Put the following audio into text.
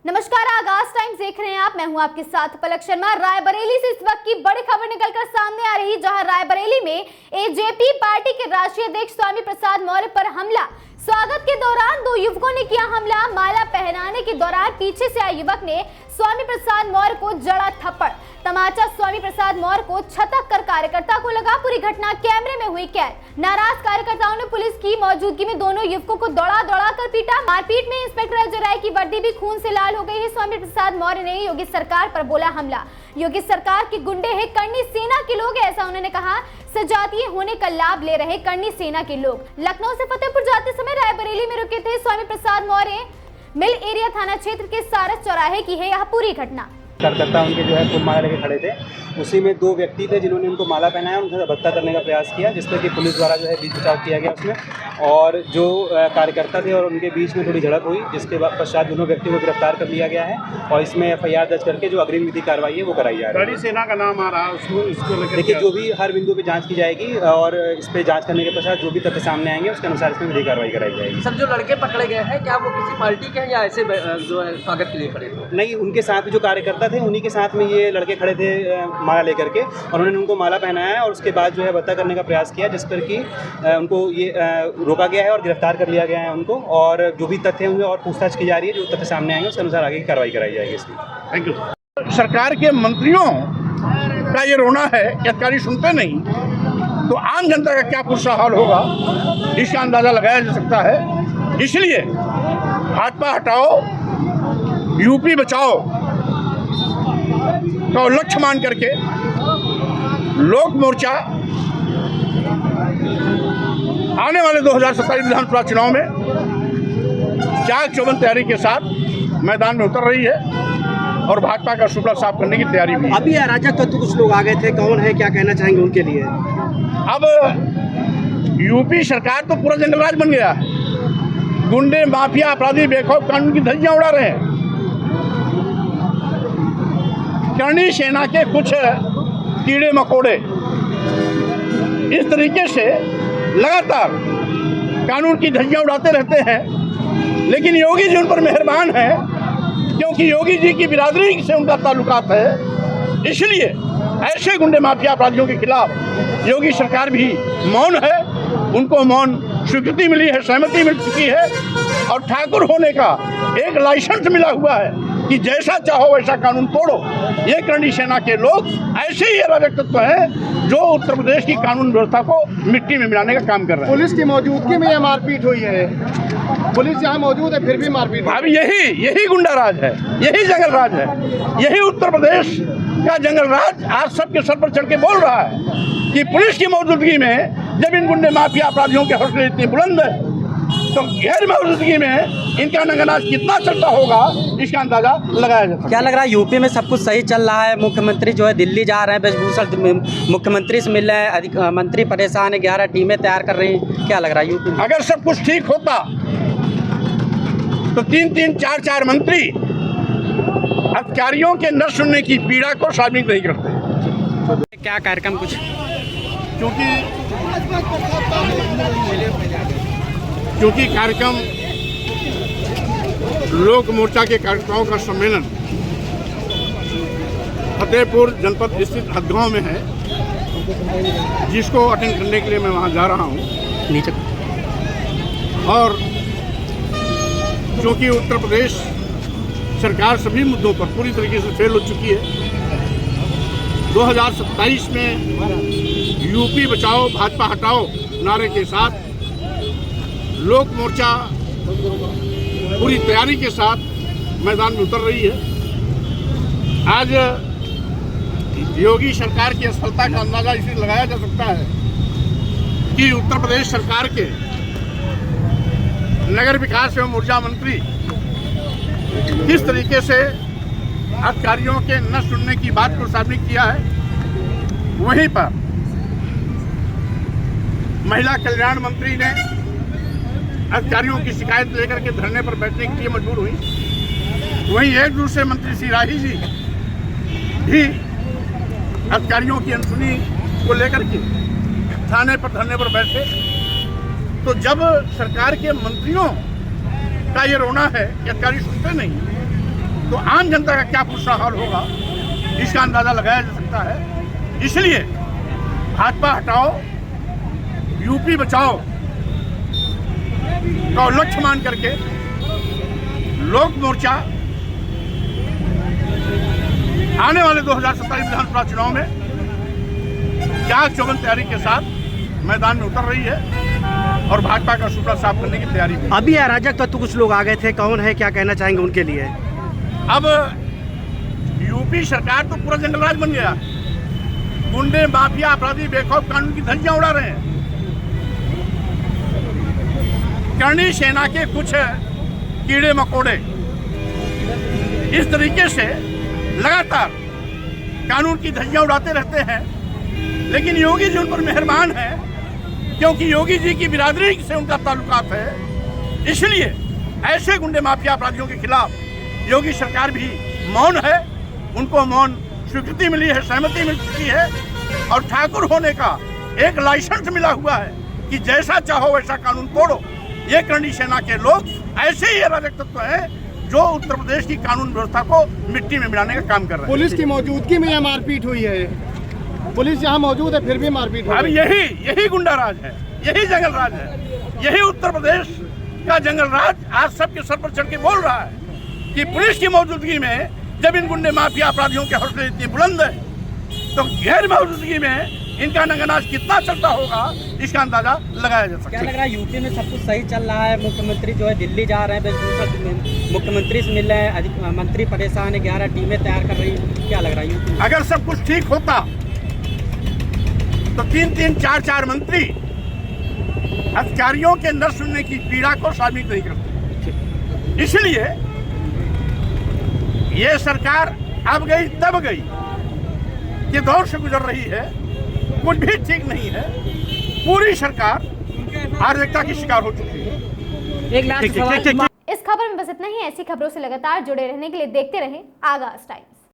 नमस्कार, आगाज टाइम्स देख रहे हैं आप। मैं हूं आपके साथ पलक शर्मा। रायबरेली से इस वक्त की बड़ी खबर निकलकर सामने आ रही, जहां रायबरेली में एजेपी पार्टी के राष्ट्रीय अध्यक्ष स्वामी प्रसाद मौर्य पर हमला। स्वागत के दौरान दो युवकों ने किया हमला। माला पहनाने के दौरान पीछे से आए युवक ने स्वामी प्रसाद मौर्य को जड़ा थप्पड़। तमाचा स्वामी प्रसाद मौर्य को छटक कर कार्यकर्ता को लगा। पूरी घटना कैमरे में हुई कैद। नाराज कार्यकर्ताओं ने पुलिस की मौजूदगी में दोनों युवकों को दौड़ा कर पीटा। मारपीट में इंस्पेक्टर अजय राय की वर्दी भी खून से लाल हो गई है। स्वामी प्रसाद मौर्य ने योगी सरकार पर बोला हमला। योगी सरकार के गुंडे हैं, करनी सेना के लोग, ऐसा उन्होंने कहा। सजातीय होने का लाभ ले रहे करनी सेना के लोग। लखनऊ से फतेहपुर जाते समय रायबरेली में रुके थे स्वामी प्रसाद मौर्य। मिल एरिया थाना क्षेत्र के सारस चौराहे की है यह पूरी घटना। कार्यकर्ता उनके जो है फूल माला लेके खड़े थे। उसी में दो व्यक्ति थे जिन्होंने उनको माला पहनाया, उनसे हत्या करने का प्रयास किया, जिस पर कि पुलिस द्वारा जो है बीच बचाव किया गया उसमें। और जो कार्यकर्ता थे और उनके बीच में थोड़ी झड़प हुई, जिसके पश्चात दोनों व्यक्तियों को गिरफ्तार कर लिया गया है और इसमें FIR दर्ज करके जो अग्रिम विधि कार्रवाई है वो कराई जा रही है। करनी सेना का नाम आ रहा है, उसको देखिए, जो भी हर बिंदु पे जांच की जाएगी और इस पे जांच करने के पश्चात जो भी तथ्य सामने आएंगे उसके अनुसार इसमें विधि कार्रवाई कराई जाएगी। सर, जो लड़के पकड़े गए हैं क्या वो किसी पार्टी के हैं या ऐसे जो है स्वागत के लिए खड़े थे? नहीं, उनके साथ जो कार्यकर्ता थे उन्हीं के साथ में ये लड़के खड़े थे माला लेकर के, और उन्होंने उनको माला पहनाया और उसके बाद जो है हत्या करने का प्रयास किया, जिस पर कि उनको ये रोका गया है और गिरफ्तार कर लिया गया है उनको। और जो भी तथ्य होंगे और पूछताछ की जा रही है, जो तथ्य सामने आएंगे उसके अनुसार आगे की कार्रवाई कराई जाएगी इसकी। Thank you. सरकार के मंत्रियों का ये रोना है कि अधिकारी सुनते नहीं, तो आम जनता का क्या बुरा हाल होगा इसका अंदाजा लगाया जा सकता है। इसलिए भाजपा हटाओ यूपी बचाओ का लक्ष्य मान करके लोक मोर्चा आने वाले 2027 विधानसभा चुनाव में चाक चौबंद तैयारी के साथ मैदान में उतर रही है और भाजपा का सुपड़ा साफ करने की तैयारी भी है। अभी अराजक तत्व कुछ लोग आ गए थे, कौन है, क्या कहना चाहेंगे उनके लिए? अब यूपी सरकार तो पूरा जंगल राज बन गया है। गुंडे, माफिया, अपराधी बेखौफ कानून की धज्जियां उड़ा रहे हैं। करनी सेना के कुछ कीड़े मकोड़े इस तरीके से लगातार कानून की धज्जियां उड़ाते रहते हैं, लेकिन योगी जी उन पर मेहरबान है क्योंकि योगी जी की बिरादरी से उनका ताल्लुकात है। इसलिए ऐसे गुंडे, माफिया, अपराधियों के खिलाफ योगी सरकार भी मौन है। उनको मौन स्वीकृति मिली है, सहमति मिल चुकी है और ठाकुर होने का एक लाइसेंस मिला हुआ है कि जैसा चाहो वैसा कानून तोड़ो। ये करनी सेना के लोग ऐसे ही अराजक तत्व हैं जो उत्तर प्रदेश की कानून व्यवस्था को मिट्टी में मिलाने का काम कर रहे हैं। पुलिस की मौजूदगी में यह मारपीट हुई है। पुलिस यहाँ मौजूद है फिर भी मारपीट। अब यही गुंडा राज है, यही जंगल राज है, यही उत्तर प्रदेश का जंगल राज आज सबके सर पर चढ़ के बोल रहा है कि पुलिस की मौजूदगी में जब इन गुंडे, माफिया, अपराधियों के हौसले इतने बुलंद है तो गैर मौजूदगी में इनका नंगनाच कितना चलता होगा इसका अंदाजा लगाया जा सकता है। क्या लग रहा है यूपी में सब कुछ सही चल रहा है? मुख्यमंत्री जो है दिल्ली जा रहे हैं, वेशभूषण मुख्यमंत्री से मिल रहे हैं, अधिक मंत्री परेशान है, 11 टीमें तैयार कर रही हैं। क्या लग रहा है यूपी में? अगर सब कुछ ठीक होता तो 3-3, 4-4 मंत्री अधिकारियों के न सुनने की पीड़ा को सार्वजनिक नहीं करते। क्या कार्यक्रम कुछ क्योंकि कार्यक्रम लोक मोर्चा के कार्यकर्ताओं का सम्मेलन फतेहपुर जनपद स्थित हदगांव में है, जिसको अटेंड करने के लिए मैं वहां जा रहा हूं। और क्योंकि उत्तर प्रदेश सरकार सभी मुद्दों पर पूरी तरीके से फेल हो चुकी है, 2027 में यूपी बचाओ भाजपा हटाओ नारे के साथ लोक मोर्चा पूरी तैयारी के साथ मैदान में उतर रही है। आज योगी सरकार की असफलता का अंदाजा इसलिए लगाया जा सकता है कि उत्तर प्रदेश सरकार के नगर विकास एवं ऊर्जा मंत्री किस तरीके से अधिकारियों के न सुनने की बात को साबित किया है। वहीं पर महिला कल्याण मंत्री ने अधिकारियों की शिकायत लेकर के धरने पर बैठने के लिए मजबूर हुई। वहीं एक दूसरे मंत्री श्री राही जी भी अधिकारियों की अनसुनी को लेकर के थाने पर धरने पर बैठे। तो जब सरकार के मंत्रियों का ये रोना है कि अधिकारी सुनते नहीं, तो आम जनता का क्या बुरा हाल होगा इसका अंदाजा लगाया जा सकता है। इसलिए भाजपा हटाओ यूपी बचाओ का लक्ष्य मान करके लोक मोर्चा आने वाले 2027 विधानसभा चुनाव में क्या चौबंद तैयारी के साथ मैदान में उतर रही है और भाजपा का सूबा साफ करने की तैयारी में। अभी अराजक तत्व कुछ लोग आ गए थे, कौन है, क्या कहना चाहेंगे उनके लिए? अब यूपी सरकार तो पूरा जंगल राज बन गया, गुंडे माफिया अपराधी बेखौफ कानून की धज्जियां उड़ा रहे हैं। करणी सेना के कुछ कीड़े मकोड़े इस तरीके से लगातार कानून की धज्जियां उड़ाते रहते हैं, लेकिन योगी जी उन पर मेहरबान है क्योंकि योगी जी की बिरादरी से उनका ताल्लुकात है। इसलिए ऐसे गुंडे माफिया अपराधियों के खिलाफ योगी सरकार भी मौन है, उनको मौन स्वीकृति मिली है, सहमति मिल चुकी है और ठाकुर होने का एक लाइसेंस मिला हुआ है कि जैसा चाहो वैसा कानून तोड़ो। ये करणी सेना के लोग ऐसे ही अराजक तत्व हैं जो उत्तर प्रदेश की कानून व्यवस्था को मिट्टी में मिलाने का काम कर रहे हैं। पुलिस की मौजूदगी में यह मारपीट हुई है, पुलिस यहाँ मौजूद है फिर भी मारपीट अब हुई है। यही गुंडा राज है, यही जंगल राज है, यही उत्तर प्रदेश का जंगल राज आज सबके सर पर चढ़ के बोल रहा है कि पुलिस की मौजूदगी में जब इन गुंडे माफिया अपराधियों के हौसले इतने बुलंद है तो गैर मौजूदगी में इनका नंगनाच कितना चलता होगा इसका अंदाजा लगाया जा सकता क्या है। लग रहा है यूपी में सब कुछ सही चल रहा है? मुख्यमंत्री जो है दिल्ली जा रहे हैं, वेशभूषा मुख्यमंत्री से मिल रहे हैं, मंत्री परेशान है, 11 टीमें तैयार कर रही हैं, क्या लग रहा है यूपी में? अगर सब कुछ ठीक होता तो 3-3, 4-4 मंत्री अधिकारियों के न सुनने की पीड़ा को साबित नहीं करते। इसलिए ये सरकार अब गई तब गई के दौर से गुजर रही है, कुछ भी ठीक नहीं है। पूरी सरकार अराजकता की शिकार हो चुकी है। एक लास्ट सवाल। इस खबर में बस इतना ही। ऐसी खबरों से लगातार जुड़े रहने के लिए देखते रहें आगाज टाइम्स।